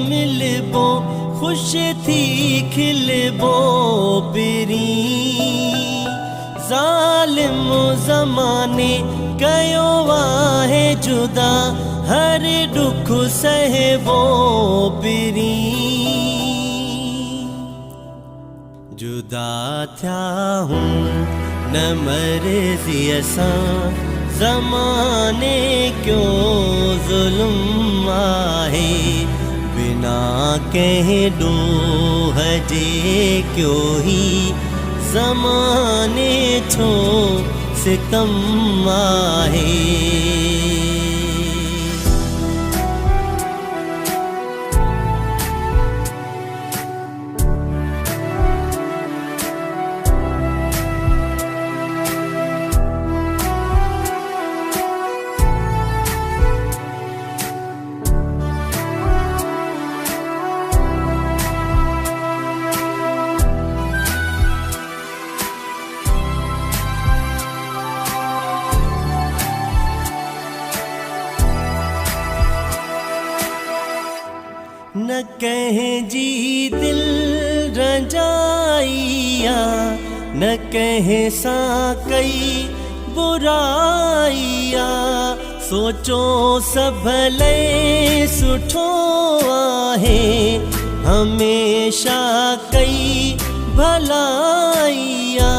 मिलबो खुश थी खिलबो पिरी ज़ालिम ज़माने कयो आहे जुदा हर दुख सहबो पिरी जुदा थिया हूँ न मर्ज़ी सां ज़माने क्यों ज़ुल्म आहे बिना कंहिं ॾोह जे क्यों ही ज़माने छो सितम आहे न कहीं जी दिल रंजाइया न कहीं सा कई बुराइया सोचो सभले सुठो आहे हमेशा कई भलाइया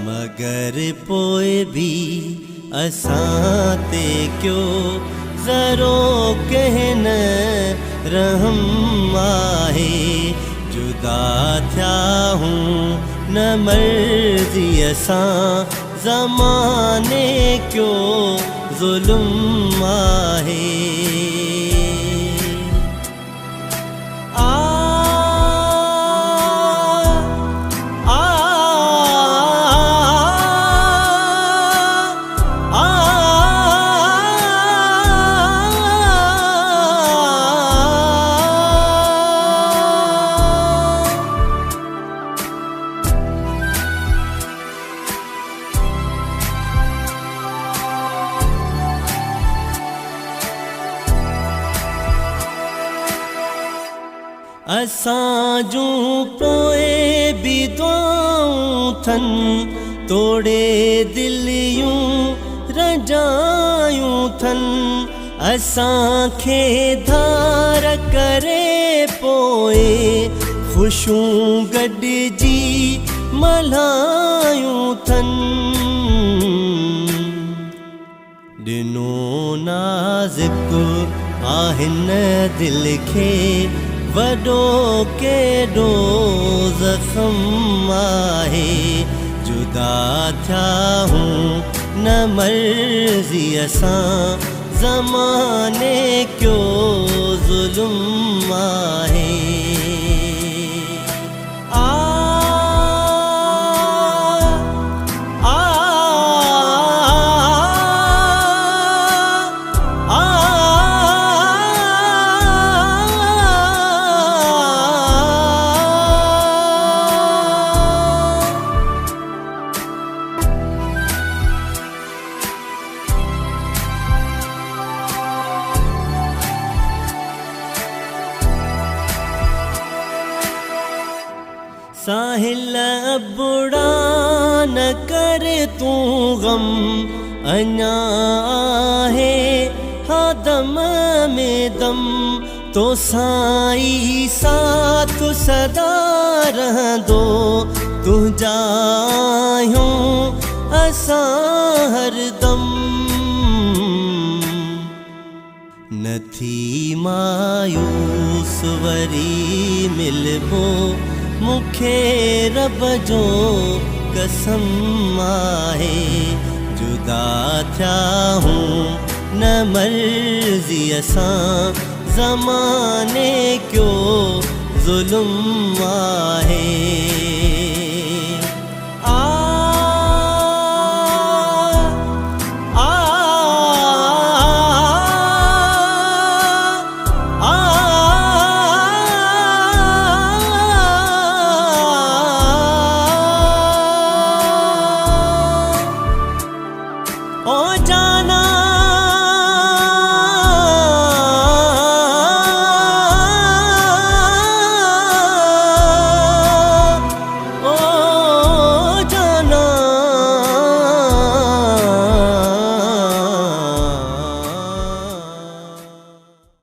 मगर पोए भी असां ते क्यों ज़रो कहन रहम आहे जुदा थिया हूँ न मर्ज़ी सां ज़माने क्यों ज़ुल्म आहे असां जूं पोए भी दुआऊं थन तोड़े दिलियूं रजायूं थन असां खे धार करे पोए खुशूं गॾिजी मल्हायूं थन ॾिनो नाज़ुक आहिनि दिल खे वडो केडो ज़ख़्म आहे जुदा थिया हूँ न मर्ज़ी सां ज़माने क्यों ज़ुल्म आहे साहिल बुड़ा न कर तू गम अञा आहे हा दम में दम तो साई साथ सदा रहंदो तुंहिंजा आहियूं असां हरदम नथी मायूस वरी मिलबो मुखे रब जो कसम आहे जुदा थिया हूँ न मर्ज़ी सां ज़माने क्यों ज़ुल्म आहे